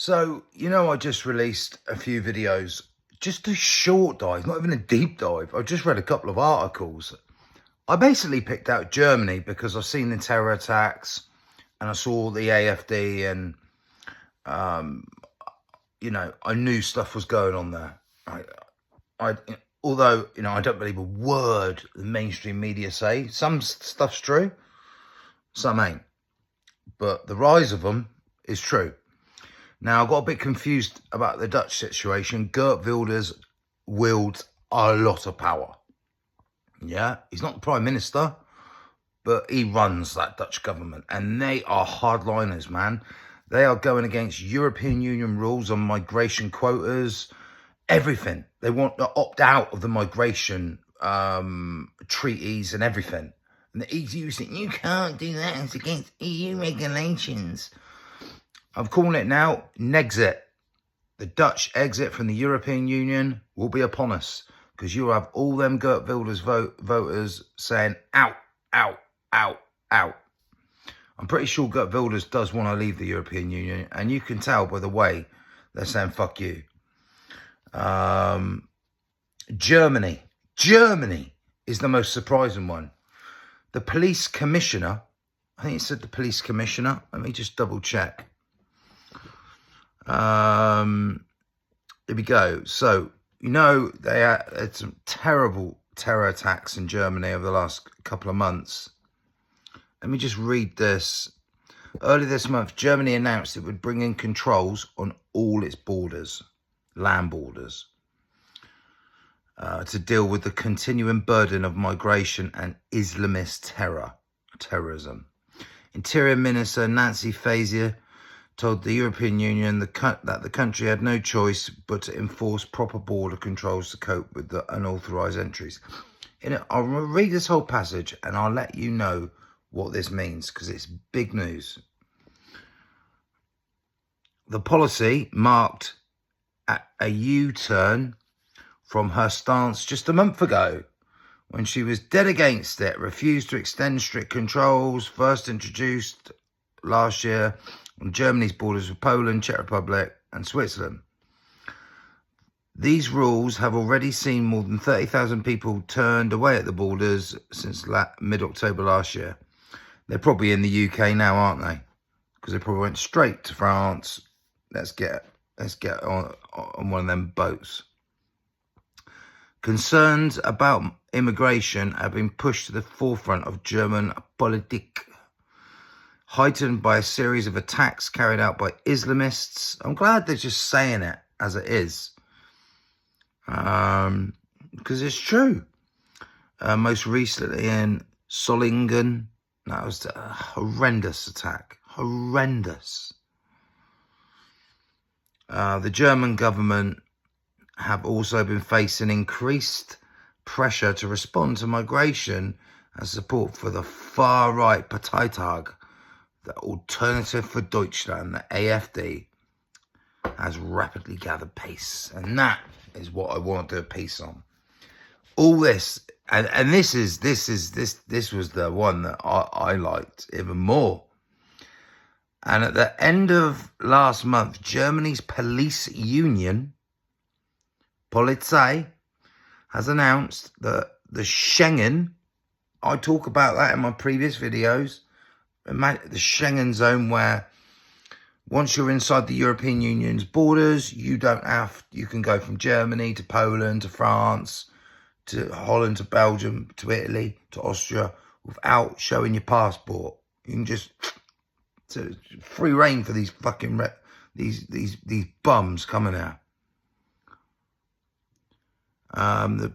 So, I just released a few videos, just a short dive, not even a deep dive. I just read a couple of articles. I basically picked out Germany because I've seen the terror attacks and I saw the AFD and, um, I knew stuff was going on there. I, although, I don't believe a word the mainstream media say. Some stuff's true, some ain't. But the rise of them is true. Now, I got a bit confused about the Dutch situation. Geert Wilders wields a lot of power. Yeah, he's not the Prime Minister, but he runs that Dutch government. And they are hardliners, man. They are going against European Union rules on migration quotas, everything. They want to opt out of the migration treaties and everything. And the EU saying, you can't do that, it's against EU regulations. I'm calling it now, Nexit. The Dutch exit from the European Union will be upon us because you have all them Geert Wilders voters saying, out, out, out, out. I'm pretty sure Geert Wilders does want to leave the European Union, and you can tell by the way they're saying, fuck you. Germany is the most surprising one. The police commissioner, I think it said the police commissioner. Let me just double check. Here we go. So, they had some terrible terror attacks in Germany over the last couple of months. Let me just read this. Early this month, Germany announced it would bring in controls on all its borders, land borders, to deal with the continuing burden of migration and Islamist terrorism. Interior Minister Nancy Faeser told the European Union that the country had no choice but to enforce proper border controls to cope with the unauthorised entries. I'll read this whole passage and I'll let you know what this means because it's big news. The policy marked a U-turn from her stance just a month ago when she was dead against it, refused to extend strict controls first introduced last year on Germany's borders with Poland, Czech Republic and Switzerland. These rules have already seen more than 30,000 people turned away at the borders since mid-October last year. They're probably in the UK now, aren't they? Because they probably went straight to France. Let's get on one of them boats. Concerns about immigration have been pushed to the forefront of German politik, heightened by a series of attacks carried out by Islamists. I'm glad they're just saying it as it is, because it's true. Most recently in Solingen, that was a horrendous attack. Horrendous. The German government have also been facing increased pressure to respond to migration and support for the far-right Parteitag, the Alternative for Deutschland, the AFD, has rapidly gathered pace. And that is what I want to do a piece on. All this, and this was the one that I liked even more. And at the end of last month, Germany's police union, Polizei, has announced that the Schengen, I talk about that in my previous videos, the Schengen zone where once you're inside the European Union's borders, you can go from Germany to Poland to France to Holland to Belgium to Italy to Austria without showing your passport. You can just free reign for these fucking these bums coming out. The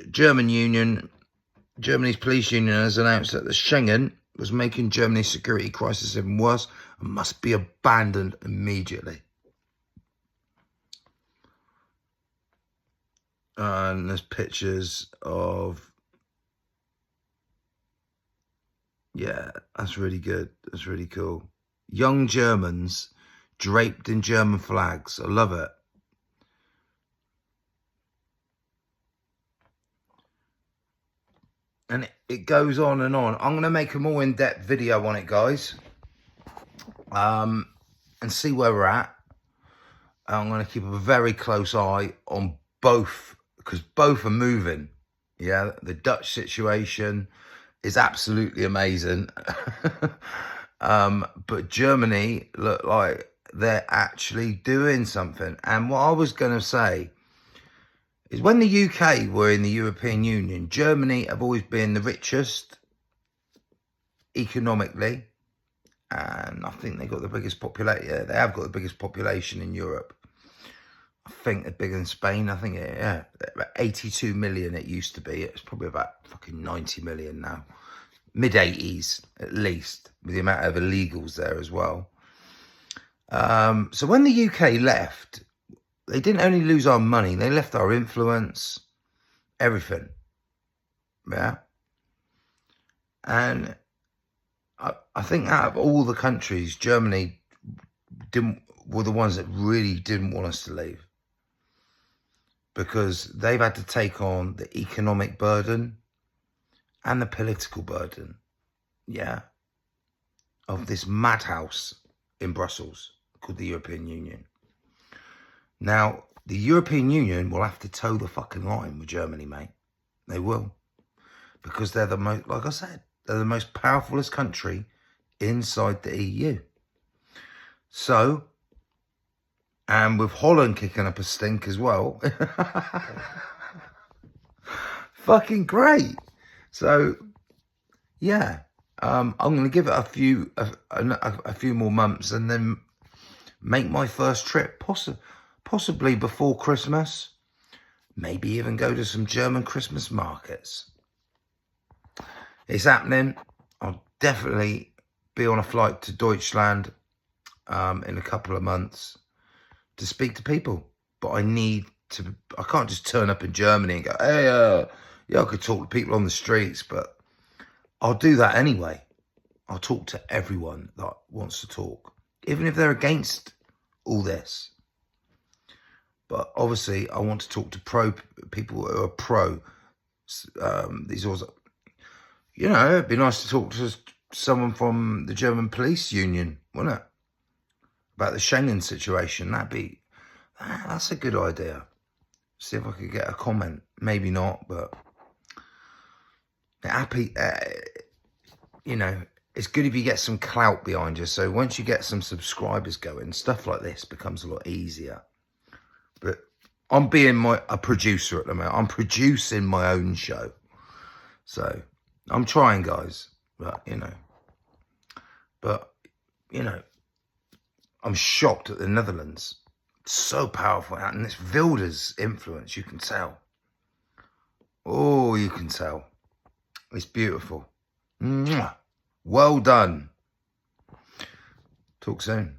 Germany's police union has announced that the Schengen was making Germany's security crisis even worse and must be abandoned immediately. And there's pictures of, yeah, that's really good. That's really cool. Young Germans draped in German flags. I love it. And it goes on and on. I'm going to make a more in-depth video on it, guys. And see where we're at. I'm going to keep a very close eye on both, because both are moving. Yeah, the Dutch situation is absolutely amazing. But Germany look like they're actually doing something. And what I was going to say is, when the UK were in the European Union, Germany have always been the richest economically. And I think they got the biggest population. Yeah, they have got the biggest population in Europe. I think they're bigger than Spain. I think, yeah, about 82 million it used to be. It's probably about fucking 90 million now. Mid-80s, at least, with the amount of illegals there as well. So when the UK left, they didn't only lose our money, they left our influence, everything. Yeah. And I think out of all the countries, Germany were the ones that really didn't want us to leave, because they've had to take on the economic burden and the political burden, yeah, of this madhouse in Brussels called the European Union. Now, the European Union will have to toe the fucking line with Germany, mate. They will. Because they're the most, like I said, they're the most powerfulest country inside the EU. So, and with Holland kicking up a stink as well. Fucking great. So, yeah, I'm going to give it a few more months and then make my first trip, possibly before Christmas. Maybe even go to some German Christmas markets. It's happening. I'll definitely be on a flight to Deutschland in a couple of months to speak to people. But I can't just turn up in Germany and go, hey, yeah, I could talk to people on the streets, but I'll do that anyway. I'll talk to everyone that wants to talk, even if they're against all this. But obviously, I want to talk to people who are pro. These also, you know, it'd be nice to talk to someone from the German police union, wouldn't it? About the Schengen situation. That's a good idea. See if I could get a comment. Maybe not, but happy. You know, it's good if you get some clout behind you. So once you get some subscribers going, stuff like this becomes a lot easier. But I'm being a producer at the moment. I'm producing my own show. So I'm trying, guys. But, you know, I'm shocked at the Netherlands. It's so powerful. And this Wilders influence, you can tell. Oh, you can tell. It's beautiful. Mwah. Well done. Talk soon.